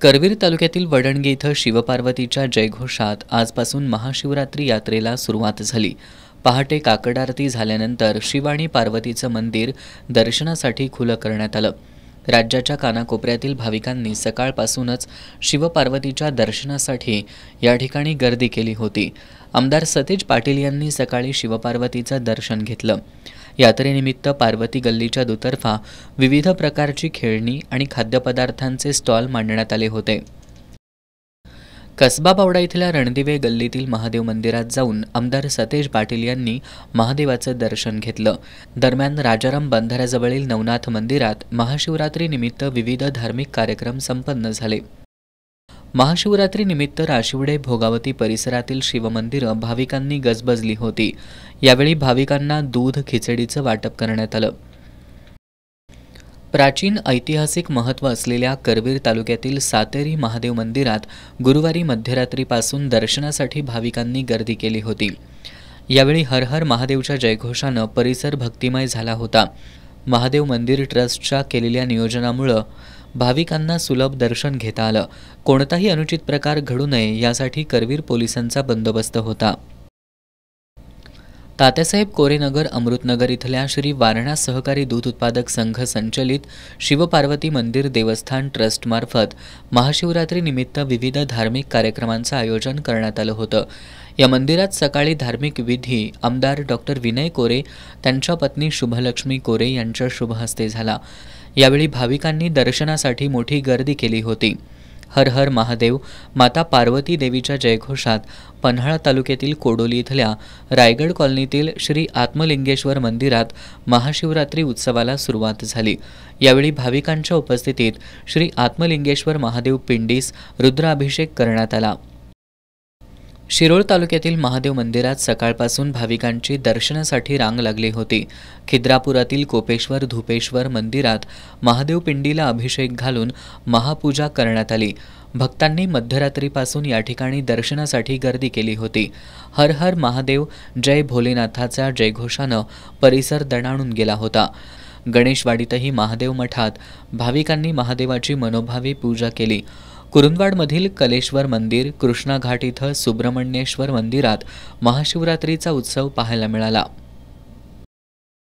करवीर तालुक्यातील वडणगे इथं शिवपार्वतीच्या जयघोषात आजपासून महाशिवरात्री यात्रेला सुरुवात झाली। पहाटे काकड आरती झाल्यानंतर शिव आणि पार्वतीचं मंदिर दर्शनासाठी खुलं करण्यात आलं। राज्याच्या कानाकोपऱ्यातील भाविकांनी सकाळपासूनच शिवपार्वतीच्या दर्शनासाठी या ठिकाणी गर्दी केली होती। आमदार सतेज पाटील यांनी सकाळी शिवपार्वतीचं दर्शन घेतलं। यात्रेनिमित्त पार्वती गल्लीच्या दुतर्फा विविध प्रकारची खेळणी आणि खाद्यपदार्थांचे स्टॉल मांडण्यात आले होते। कसबा बावडा इथल्या रणदिवे गल्लीतील महादेव मंदिरात जाऊन आमदार सतेज पाटील यांनी महादेवाचं दर्शन घेतलं। दरम्यान राजाराम बंधाऱ्याजवळील नवनाथ मंदिरात महाशिवरात्रीनिमित्त विविध धार्मिक कार्यक्रम संपन्न झाले। महाशिवरात्रीनिमित्त राशिवडे भोगावती परिसरातील शिवमंदिरं भाविकांनी गजबजली होती। यावेळी भाविकांना दूध खिचडीचं वाटप करण्यात आलं। प्राचीन ऐतिहासिक महत्त्व असलेल्या करवीर तालुक्यातील सातेरी महादेव मंदिरात गुरुवारी मध्यरात्रीपासून दर्शनासाठी भाविकांनी गर्दी केली होती। यावेळी हर हर महादेवच्या जयघोषानं परिसर भक्तिमय झाला होता। महादेव मंदिर ट्रस्टच्या केलेल्या नियोजनामुळे भाविकांना सुलभ दर्शन घेता आलं। कोणताही अनुचित प्रकार घडू नये यासाठी करवीर पोलिसांचा बंदोबस्त होता। तात्यासाहेब कोरेनगर अमृतनगर इथल्या श्री वारणा सहकारी दूध उत्पादक संघ संचलित शिवपार्वती मंदिर देवस्थान ट्रस्टमार्फत महाशिवरात्रीनिमित्त विविध धार्मिक कार्यक्रमांचं आयोजन करण्यात आलं होतं। या मंदिरात सकाळी धार्मिक विधी आमदार डॉक्टर विनय कोरे त्यांच्या पत्नी शुभलक्ष्मी कोरे यांच्या शुभ हस्ते झाला। यावेळी भाविकांनी दर्शनासाठी मोठी गर्दी केली होती। हर हर महादेव माता पार्वती देवीच्या जयघोषात पन्हाळा तालुक्यातील कोडोली इथल्या रायगड कॉलनीतील श्री आत्मलिंगेश्वर मंदिरात महाशिवरात्री उत्सवाला सुरुवात झाली। यावेळी भाविकांच्या उपस्थितीत श्री आत्मलिंगेश्वर महादेव पिंडीस रुद्राभिषेक करण्यात आला। शिरोळ तालुक्यातील महादेव मंदिरात सकाळपासून भाविकांची दर्शनासाठी रांग लागली होती। खिद्रापुरातील कोपेश्वर धुपेश्वर मंदिरात महादेव पिंडीला अभिषेक घालून महापूजा करण्यात आली। भक्तांनी मध्यरात्रीपासून या ठिकाणी दर्शनासाठी गर्दी केली होती। हर हर महादेव जय भोलेनाथाच्या जयघोषानं परिसर दणाणून गेला होता। गणेशवाडीतही महादेव मठात भाविकांनी महादेवाची मनोभावे पूजा केली। कुरुंदवाडमधील कलेश्वर मंदिर, कृष्णा घाट इथं सुब्रह्मण्येश्वर मंदिरात महाशिवरात्रीचा उत्सव पाहायला मिळाला।